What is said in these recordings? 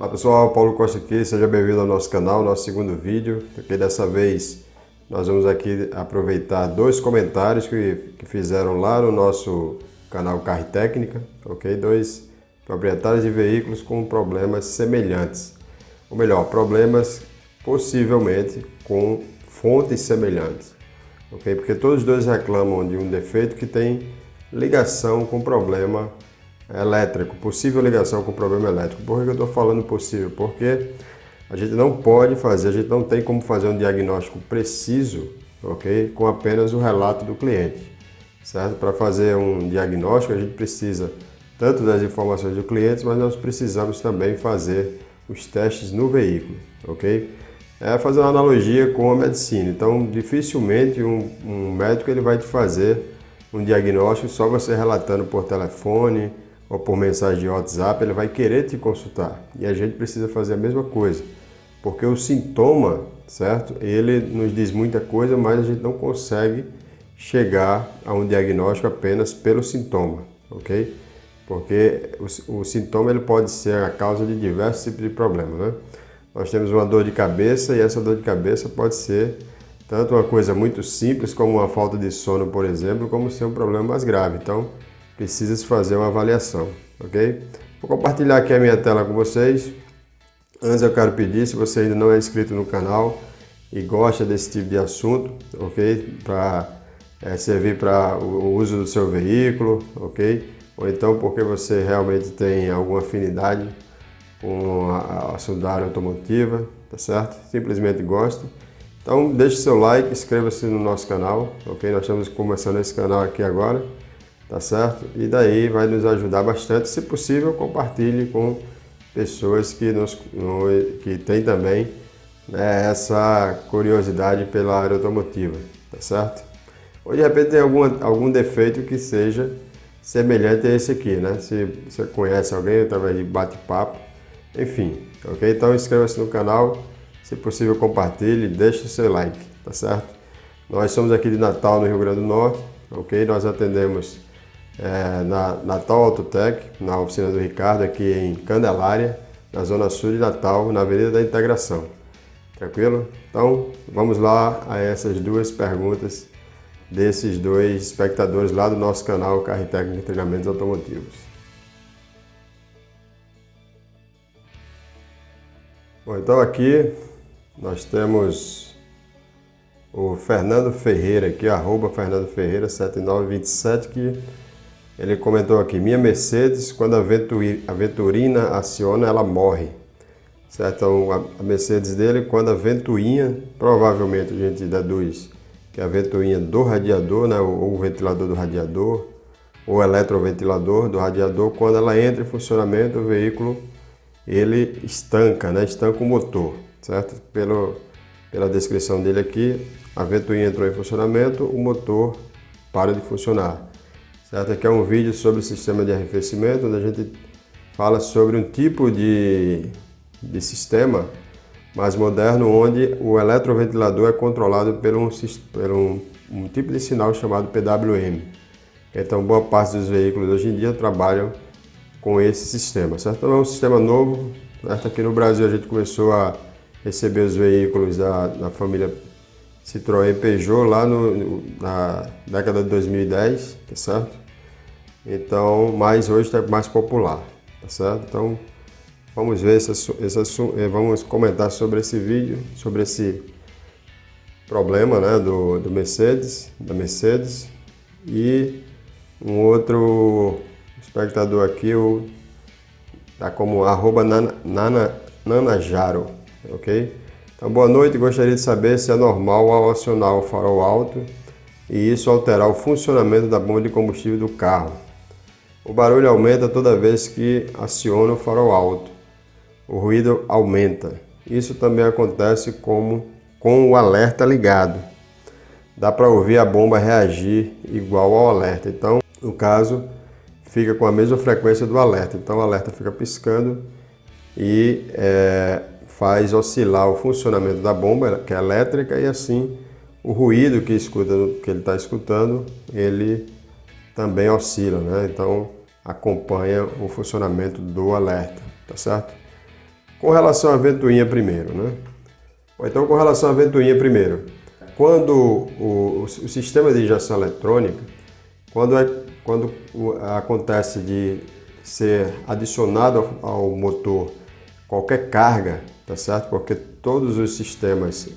Olá pessoal, Paulo Costa aqui, seja bem-vindo ao nosso canal, nosso segundo vídeo. Porque dessa vez nós vamos aqui aproveitar dois comentários que fizeram lá no nosso canal Carro e Técnica, ok? Dois proprietários de veículos com problemas semelhantes, ou melhor, problemas possivelmente com fontes semelhantes, ok? Porque todos os dois reclamam de um defeito que tem ligação com problema elétrico, possível ligação com problema elétrico. Por que eu estou falando possível? Porque a gente não pode fazer, a gente não tem como fazer um diagnóstico preciso, ok? Com apenas o relato do cliente, certo? Para fazer um diagnóstico a gente precisa tanto das informações do cliente, mas nós precisamos também fazer os testes no veículo, ok? É fazer uma analogia com a medicina. Então, dificilmente um médico ele vai te fazer um diagnóstico só você relatando por telefone ou por mensagem de WhatsApp, ele vai querer te consultar. E a gente precisa fazer a mesma coisa, porque o sintoma, certo? Ele nos diz muita coisa, mas a gente não consegue chegar a um diagnóstico apenas pelo sintoma, ok? Porque o sintoma ele pode ser a causa de diversos tipos de problemas, né? Nós temos uma dor de cabeça e essa dor de cabeça pode ser tanto uma coisa muito simples como uma falta de sono, por exemplo, como ser um problema mais grave. Então, precisa se fazer uma avaliação, ok? Vou compartilhar aqui a minha tela com vocês. Antes eu quero pedir, se você ainda não é inscrito no canal e gosta desse tipo de assunto, ok? Para servir para o uso do seu veículo, ok? Ou então porque você realmente tem alguma afinidade com a assunto da área automotiva, tá certo? Simplesmente gosta. Então deixe seu like, inscreva-se no nosso canal, ok? Nós estamos começando esse canal aqui agora, tá certo? E daí vai nos ajudar bastante. Se possível, compartilhe com pessoas que têm também, né, essa curiosidade pela área automotiva, tá certo? Ou de repente tem algum defeito que seja semelhante a esse aqui, né? Se você conhece alguém através de bate-papo, enfim, ok? Então inscreva-se no canal, se possível compartilhe, deixe o seu like, tá certo? Nós somos aqui de Natal, no Rio Grande do Norte, ok? Nós atendemos na Natal Autotech, na oficina do Ricardo, aqui em Candelária, na zona sul de Natal, na Avenida da Integração. Tranquilo? Então, vamos lá a essas duas perguntas desses dois espectadores lá do nosso canal Carro e Técnica e Treinamentos Automotivos. Bom, então aqui nós temos o Fernando Ferreira aqui, @ Fernando Ferreira 7927, que ele comentou aqui: minha Mercedes, quando a ventoinha aciona, ela morre. Certo? Então, a Mercedes dele, quando a ventoinha, provavelmente a gente deduz que é a ventoinha do radiador, né, ou o ventilador do radiador, ou o eletroventilador do radiador, quando ela entra em funcionamento, o veículo ele estanca, né, estanca o motor, certo? Pela descrição dele aqui, a ventoinha entrou em funcionamento, o motor para de funcionar. Certo? Aqui é um vídeo sobre o sistema de arrefecimento, onde a gente fala sobre um tipo de sistema mais moderno, onde o eletroventilador é controlado por um tipo de sinal chamado PWM. Então, boa parte dos veículos hoje em dia trabalham com esse sistema, certo? Então, é um sistema novo, certo? Aqui no Brasil a gente começou a receber os veículos da família Citroën Peugeot lá na década de 2010, tá certo? Então, mas hoje está mais popular, tá certo? Então, vamos ver vamos comentar sobre esse vídeo, sobre esse problema, né, da Mercedes. E um outro espectador aqui, tá como @nanajaro, ok? Então, boa noite, gostaria de saber se é normal ao acionar o farol alto e isso alterar o funcionamento da bomba de combustível do carro. O barulho aumenta toda vez que aciona o farol alto. O ruído aumenta. Isso também acontece com o alerta ligado. Dá para ouvir a bomba reagir igual ao alerta. Então, no caso, fica com a mesma frequência do alerta. Então, o alerta fica piscando e faz oscilar o funcionamento da bomba, que é elétrica, e assim o ruído que ele está escutando, ele também oscila, né? Então acompanha o funcionamento do alerta, tá certo? Com relação à ventoinha primeiro, né? Então, com relação à ventoinha primeiro, quando o sistema de injeção eletrônica, quando acontece de ser adicionado ao motor qualquer carga, tá certo? Porque todos os sistemas,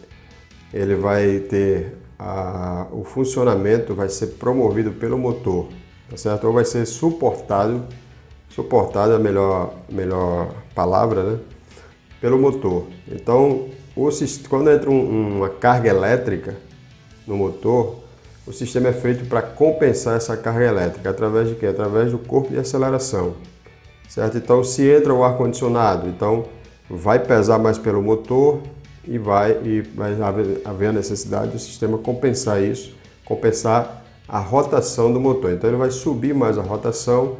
ele vai ter o funcionamento vai ser promovido pelo motor, tá certo? Ou vai ser suportado é a melhor palavra, né? Pelo motor. Então, quando entra uma carga elétrica no motor, o sistema é feito para compensar essa carga elétrica. Através de quê? Através do corpo de aceleração, certo? Então, se entra o ar-condicionado, então vai pesar mais pelo motor e vai haver a necessidade do sistema compensar isso, compensar a rotação do motor. Então, ele vai subir mais a rotação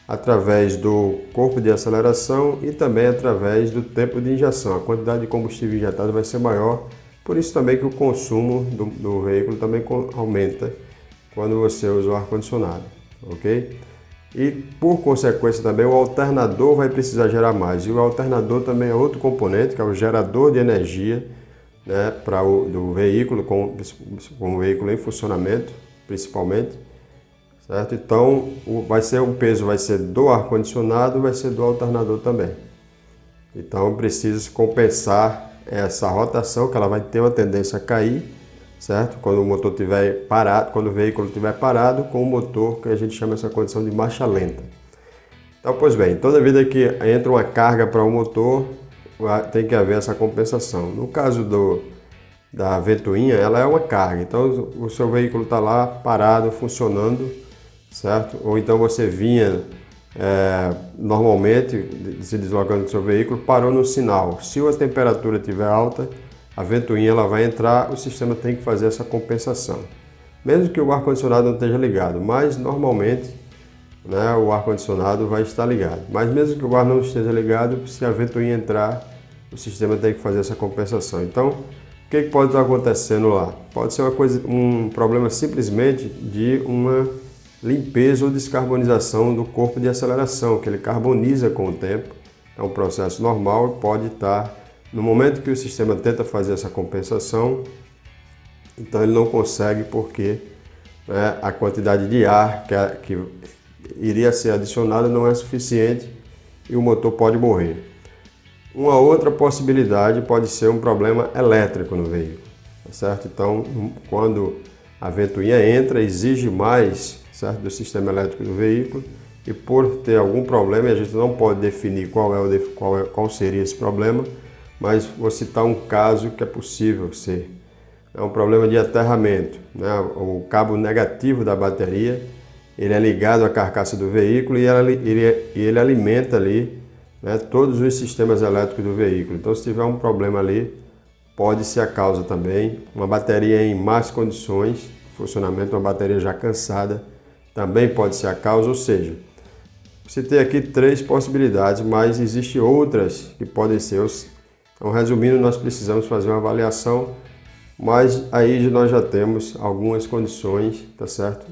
através do corpo de aceleração e também através do tempo de injeção. A quantidade de combustível injetado vai ser maior, por isso também que o consumo do veículo também aumenta quando você usa o ar-condicionado, ok? E por consequência também o alternador vai precisar gerar mais, e o alternador também é outro componente, que é o gerador de energia, né, do veículo, com o veículo em funcionamento, principalmente. Certo? Então, o peso vai ser do ar-condicionado, vai ser do alternador também. Então, precisa compensar essa rotação, que ela vai ter uma tendência a cair, certo? Quando o motor estiver parado, quando o veículo estiver parado, com o motor, que a gente chama essa condição de marcha lenta. Então, pois bem, toda vida que entra uma carga para o motor, tem que haver essa compensação. No caso da ventoinha, ela é uma carga. Então, o seu veículo está lá parado, funcionando, certo? Ou então você vinha normalmente se deslocando do seu veículo, parou no sinal. Se a temperatura estiver alta, a ventoinha ela vai entrar, o sistema tem que fazer essa compensação. Mesmo que o ar-condicionado não esteja ligado, mas normalmente, né, o ar-condicionado vai estar ligado. Mas mesmo que o ar não esteja ligado, se a ventoinha entrar, o sistema tem que fazer essa compensação. Então, o que pode estar acontecendo lá? Pode ser um problema simplesmente de uma limpeza ou descarbonização do corpo de aceleração, que ele carboniza com o tempo. É um processo normal e pode estar, no momento que o sistema tenta fazer essa compensação, então ele não consegue porque, né, a quantidade de ar que iria ser adicionada não é suficiente e o motor pode morrer. Uma outra possibilidade pode ser um problema elétrico no veículo, tá certo? Então, quando a ventoinha entra, exige mais, certo, do sistema elétrico do veículo, e por ter algum problema, a gente não pode definir qual seria esse problema, mas vou citar um caso que é possível ser. É um problema de aterramento, né? O cabo negativo da bateria, ele é ligado à carcaça do veículo e ele alimenta ali, né, todos os sistemas elétricos do veículo. Então, se tiver um problema ali, pode ser a causa também. Uma bateria em más condições de funcionamento, uma bateria já cansada, também pode ser a causa. Ou seja, você tem aqui 3 possibilidades, mas existem outras que podem ser. Então, resumindo, nós precisamos fazer uma avaliação, mas aí nós já temos algumas condições, tá certo?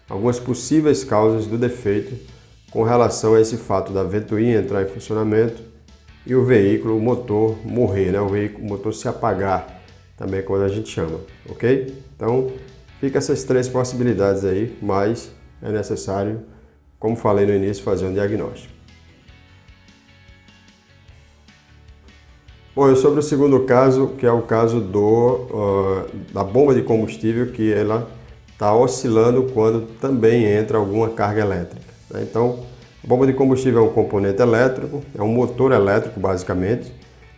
Algumas possíveis causas do defeito com relação a esse fato da ventoinha entrar em funcionamento e o veículo, o motor morrer, né? O motor se apagar, também quando a gente chama, ok? Então, fica essas 3 possibilidades aí, mas é necessário, como falei no início, fazer um diagnóstico. Bom, e sobre o segundo caso, que é o caso da bomba de combustível, que ela está oscilando quando também entra alguma carga elétrica, né? Então, a bomba de combustível é um componente elétrico, é um motor elétrico basicamente,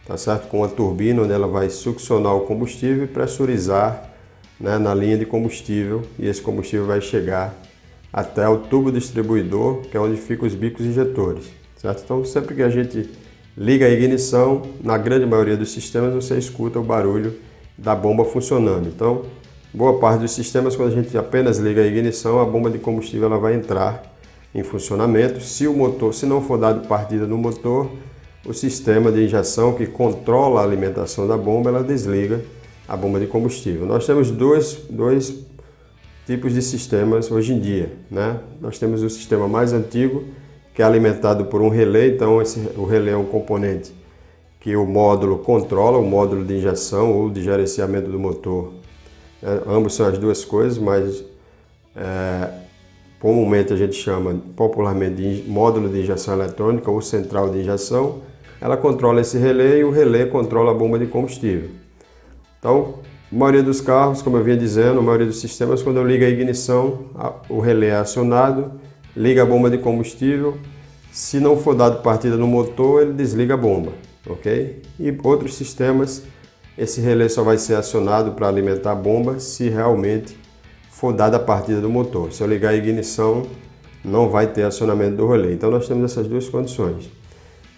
tá certo? Com uma turbina onde ela vai succionar o combustível e pressurizar, né, na linha de combustível, e esse combustível vai chegar até o tubo distribuidor, que é onde ficam os bicos injetores, certo? Então, sempre que a gente liga a ignição, na grande maioria dos sistemas você escuta o barulho da bomba funcionando. Então, boa parte dos sistemas, quando a gente apenas liga a ignição, a bomba de combustível ela vai entrar em funcionamento. Se não for dado partida no motor, o sistema de injeção que controla a alimentação da bomba, ela desliga a bomba de combustível. Nós temos dois tipos de sistemas hoje em dia, né? Nós temos o sistema mais antigo, que é alimentado por um relé. Então o relé é um componente que o módulo controla, o módulo de injeção ou de gerenciamento do motor. Ambos são as duas coisas, mas comumente a gente chama popularmente de módulo de injeção eletrônica ou central de injeção. Ela controla esse relé e o relé controla a bomba de combustível. Então, a maioria dos carros, como eu vinha dizendo, a maioria dos sistemas, quando eu ligo a ignição, o relé é acionado, liga a bomba de combustível. Se não for dado partida no motor, ele desliga a bomba, ok? E outros sistemas, esse relé só vai ser acionado para alimentar a bomba se realmente for dada a partida do motor. Se eu ligar a ignição, não vai ter acionamento do relé. Então nós temos essas duas condições.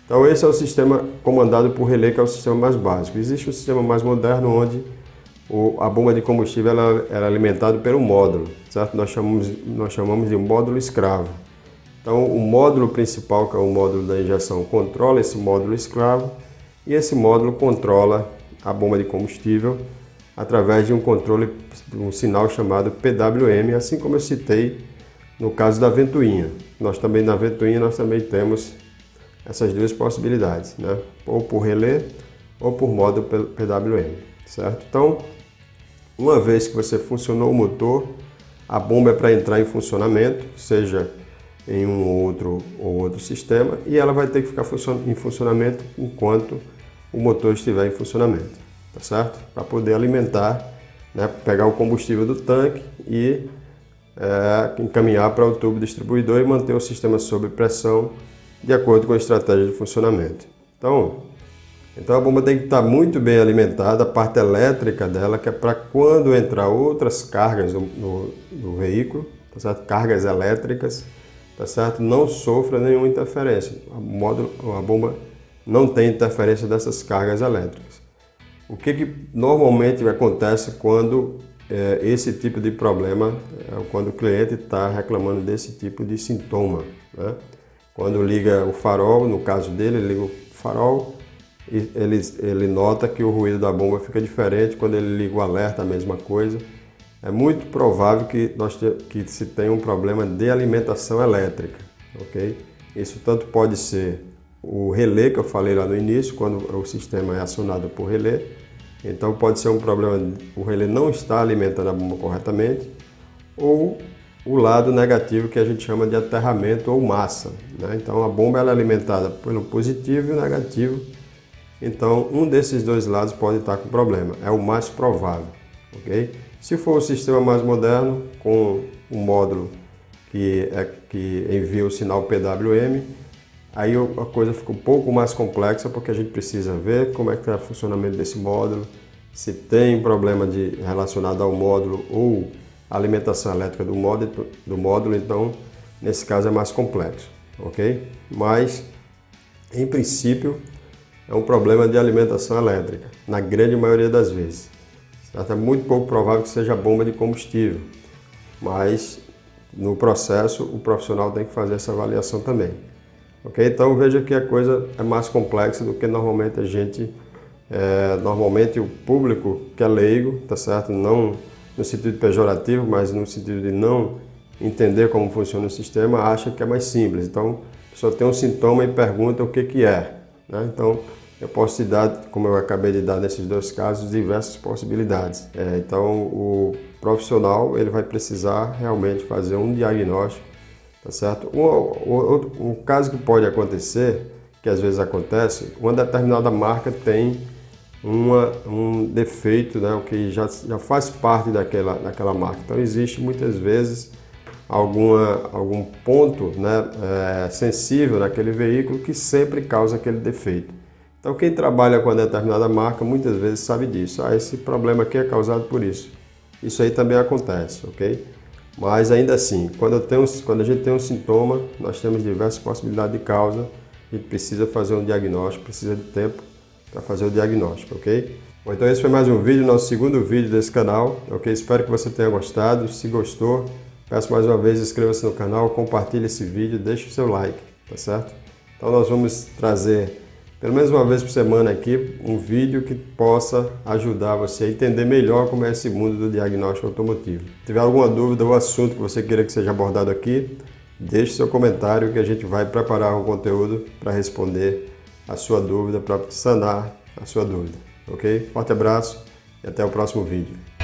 Então esse é o sistema comandado por relé, que é o sistema mais básico. Existe um sistema mais moderno onde a bomba de combustível ela é alimentada pelo módulo, certo? Nós chamamos de módulo escravo. Então o módulo principal, que é o módulo da injeção, controla esse módulo escravo e esse módulo controla a bomba de combustível através de um controle, um sinal chamado PWM, assim como eu citei no caso da ventoinha. Na ventoinha nós também temos essas duas possibilidades, né? Ou por relé ou por módulo PWM, certo? Então, uma vez que você funcionou o motor, a bomba é para entrar em funcionamento, seja em um ou outro sistema, e ela vai ter que ficar em funcionamento enquanto o motor estiver em funcionamento, tá certo? Para poder alimentar, né, pegar o combustível do tanque e encaminhar para o tubo distribuidor e manter o sistema sob pressão de acordo com a estratégia de funcionamento. Então a bomba tem que estar muito bem alimentada, a parte elétrica dela, que é para quando entrar outras cargas no veículo, tá certo? Cargas elétricas, tá certo? Não sofra nenhuma interferência. A bomba não tem interferência dessas cargas elétricas. O que normalmente acontece quando esse tipo de problema, quando o cliente está reclamando desse tipo de sintoma, né? Quando liga o farol, no caso dele, ele liga o farol, e ele nota que o ruído da bomba fica diferente. Quando ele liga o alerta, a mesma coisa. É muito provável que se tenha um problema de alimentação elétrica, ok? Isso tanto pode ser o relé que eu falei lá no início, quando o sistema é acionado por relé. Então pode ser um problema, o relé não está alimentando a bomba corretamente, ou o lado negativo, que a gente chama de aterramento ou massa, né? Então a bomba ela é alimentada pelo positivo e o negativo. Então um desses dois lados pode estar com problema, é o mais provável, ok? Se for o sistema mais moderno, com um módulo que envia o sinal PWM, aí a coisa fica um pouco mais complexa, porque a gente precisa ver como é que é o funcionamento desse módulo, se tem problema relacionado ao módulo ou alimentação elétrica do módulo, então nesse caso é mais complexo, ok? Mas, em princípio, é um problema de alimentação elétrica, na grande maioria das vezes. É muito pouco provável que seja bomba de combustível, mas no processo o profissional tem que fazer essa avaliação também. Ok? Então veja que a coisa é mais complexa do que normalmente normalmente o público que é leigo, tá certo? Não no sentido pejorativo, mas no sentido de não entender como funciona o sistema, acha que é mais simples. Então, só tem um sintoma e pergunta o que é, né? Então, eu posso te dar, como eu acabei de dar nesses dois casos, diversas possibilidades. Então, o profissional ele vai precisar realmente fazer um diagnóstico, tá certo? Um caso que pode acontecer, que às vezes acontece, uma determinada marca tem um defeito, né, o que já faz parte daquela marca. Então existe muitas vezes algum ponto, né, sensível naquele veículo que sempre causa aquele defeito. Então quem trabalha com uma determinada marca muitas vezes sabe disso. Esse problema aqui é causado por isso. Isso aí também acontece, ok? Mas ainda assim, quando a gente tem um sintoma, nós temos diversas possibilidades de causa. A gente precisa fazer um diagnóstico, precisa de tempo para fazer o diagnóstico, ok? Bom, então esse foi mais um vídeo, nosso segundo vídeo desse canal, ok? Espero que você tenha gostado. Se gostou, peço mais uma vez, inscreva-se no canal, compartilhe esse vídeo, deixe o seu like, tá certo? Então nós vamos trazer, pelo menos uma vez por semana aqui, um vídeo que possa ajudar você a entender melhor como é esse mundo do diagnóstico automotivo. Se tiver alguma dúvida ou assunto que você queira que seja abordado aqui, deixe seu comentário que a gente vai preparar um conteúdo para responder a sua dúvida, para sanar a sua dúvida, ok? Forte abraço e até o próximo vídeo.